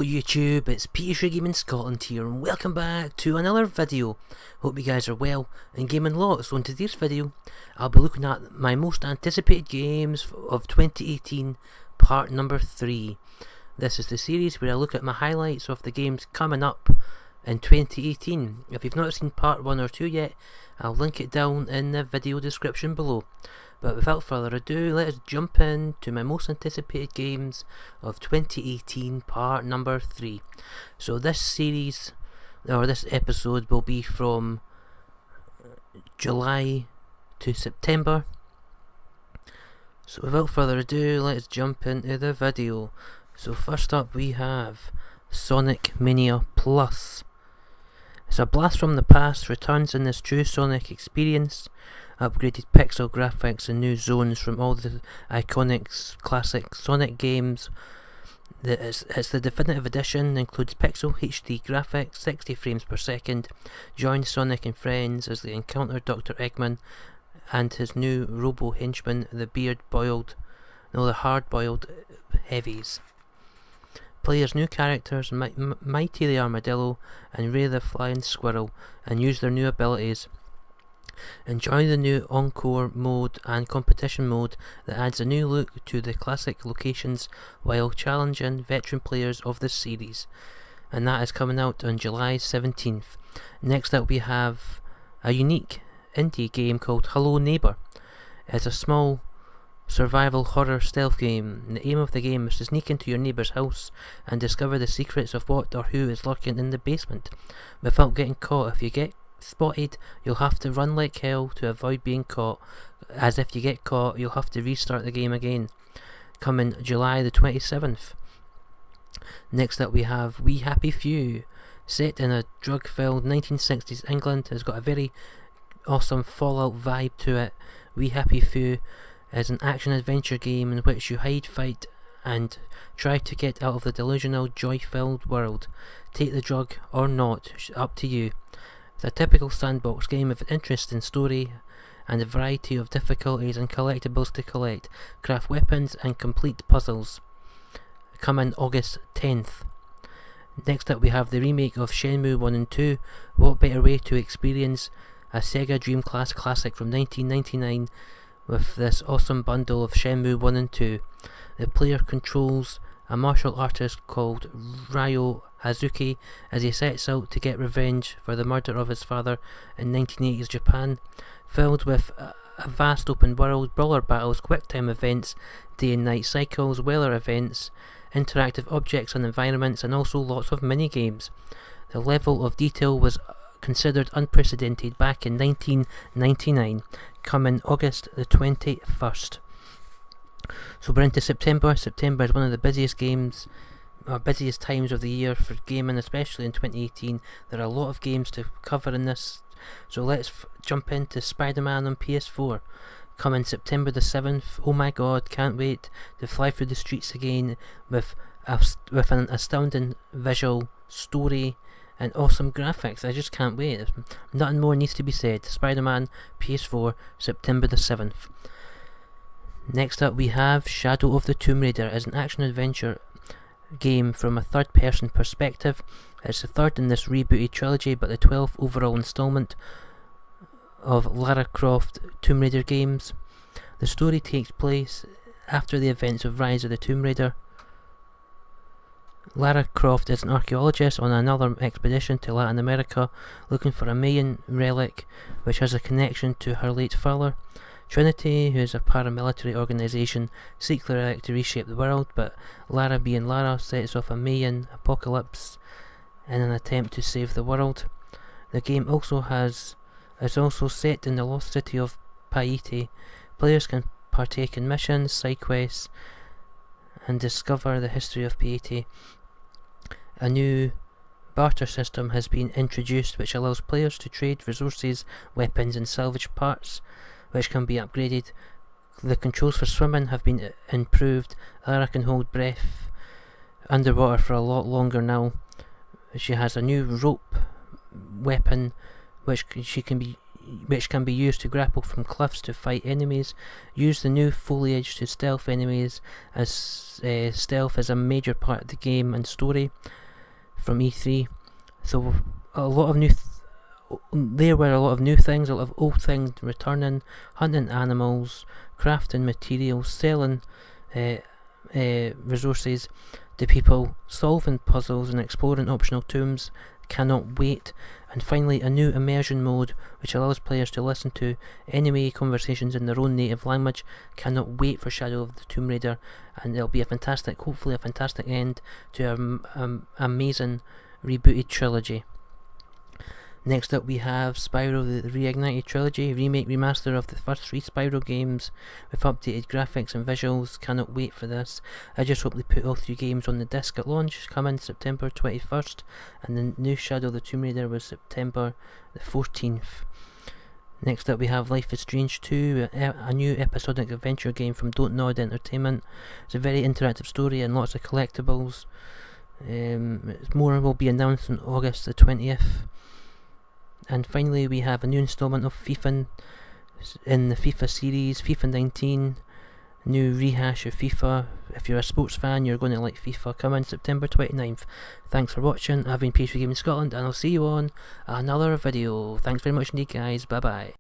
YouTube, it's Peter Gaming Scotland here and welcome back to another video. Hope you guys are well and gaming lots. So in today's video I'll be looking at my most anticipated games of 2018 part number 3. This is the series where I look at my highlights of the games coming up in 2018. If you've not seen part 1 or 2 yet, I'll link it down in the video description below. But without further ado, let's jump into my most anticipated games of 2018 part number 3. So this series, or this episode, will be from July to September. So without further ado, let's jump into the video. So first up we have Sonic Mania Plus. It's a blast from the past, returns in this true Sonic experience. Upgraded pixel graphics and new zones from all the iconic classic Sonic games. It's the definitive edition, includes pixel HD graphics, 60 frames per second. Join Sonic and friends as they encounter Dr. Eggman and his new robo henchman, the hard-boiled heavies. Play as new characters, Mighty the Armadillo and Ray the Flying Squirrel, and use their new abilities. Enjoy the new Encore mode and competition mode that adds a new look to the classic locations while challenging veteran players of this series. And that is coming out on July 17th. Next up we have a unique indie game called Hello Neighbour. It's a small survival horror stealth game. The aim of the game is to sneak into your neighbour's house and discover the secrets of what or who is lurking in the basement without getting caught. If you get spotted, you'll have to run like hell to avoid being caught, as if you get caught you'll have to restart the game again. Coming July the 27th. Next up we have We Happy Few. Set in a drug-filled 1960s England, has got a very awesome Fallout vibe to it. We Happy Few is an action-adventure game in which you hide, fight and try to get out of the delusional, joy-filled world. Take the drug or not, up to you. It's a typical sandbox game with an interesting story and a variety of difficulties and collectibles to collect, craft weapons and complete puzzles. Coming August 10th. Next up we have the remake of Shenmue 1 and 2. What better way to experience a Sega Dreamcast classic from 1999 with this awesome bundle of Shenmue 1 and 2. The player controls a martial artist called Ryo Hazuki as he sets out to get revenge for the murder of his father in 1980s Japan. Filled with a vast open world, brawler battles, quick time events, day and night cycles, weather events, interactive objects and environments, and also lots of mini games. The level of detail was considered unprecedented back in 1999, coming August the 21st. So we're into September. September is one of the busiest times of the year for gaming, especially in 2018. There are a lot of games to cover in this, so let's jump into Spider-Man on PS4. Coming September the 7th. Oh my god, can't wait to fly through the streets again with an astounding visual story and awesome graphics. I just can't wait. Nothing more needs to be said. Spider-Man PS4, September the 7th. Next up we have Shadow of the Tomb Raider as an action-adventure game from a third-person perspective. It's the third in this rebooted trilogy, but the 12th overall installment of Lara Croft Tomb Raider games. The story takes place after the events of Rise of the Tomb Raider. Lara Croft is an archaeologist on another expedition to Latin America looking for a Mayan relic which has a connection to her late father. Trinity, who is a paramilitary organisation, seek the relic to reshape the world, but Lara, being Lara, sets off a Mayan apocalypse in an attempt to save the world. The game is also set in the lost city of Paite. Players can partake in missions, side quests, and discover the history of Paite. A new barter system has been introduced which allows players to trade resources, weapons and salvage parts, which can be upgraded. The controls for swimming have been improved. Lara can hold breath underwater for a lot longer now. She has a new rope weapon which she can which can be used to grapple from cliffs to fight enemies. Use the new foliage to stealth enemies, as stealth is a major part of the game and story from E3. So a lot of there were a lot of new things, a lot of old things returning, hunting animals, crafting materials, selling resources to people, solving puzzles and exploring optional tombs. Cannot wait. And finally, a new immersion mode which allows players to listen to enemy conversations in their own native language. Cannot wait for Shadow of the Tomb Raider, and it'll be hopefully a fantastic end to our amazing rebooted trilogy. Next up we have Spyro the Reignited trilogy, remake remaster of the first 3 Spyro games with updated graphics and visuals. Cannot wait for this. I just hope they put all 3 games on the disc at launch, coming September 21st, and the new Shadow of the Tomb Raider was September the 14th. Next up we have Life is Strange 2, a new episodic adventure game from Don't Nod Entertainment. It's a very interactive story and lots of collectibles. More will be announced on August the 20th. And finally we have a new installment of FIFA in the FIFA series, FIFA 19, new rehash of FIFA. If you're a sports fan, you're going to like FIFA, coming September 29th. Thanks for watching. I've been PhD Gaming Scotland, and I'll see you on another video. Thanks very much indeed, guys. Bye bye.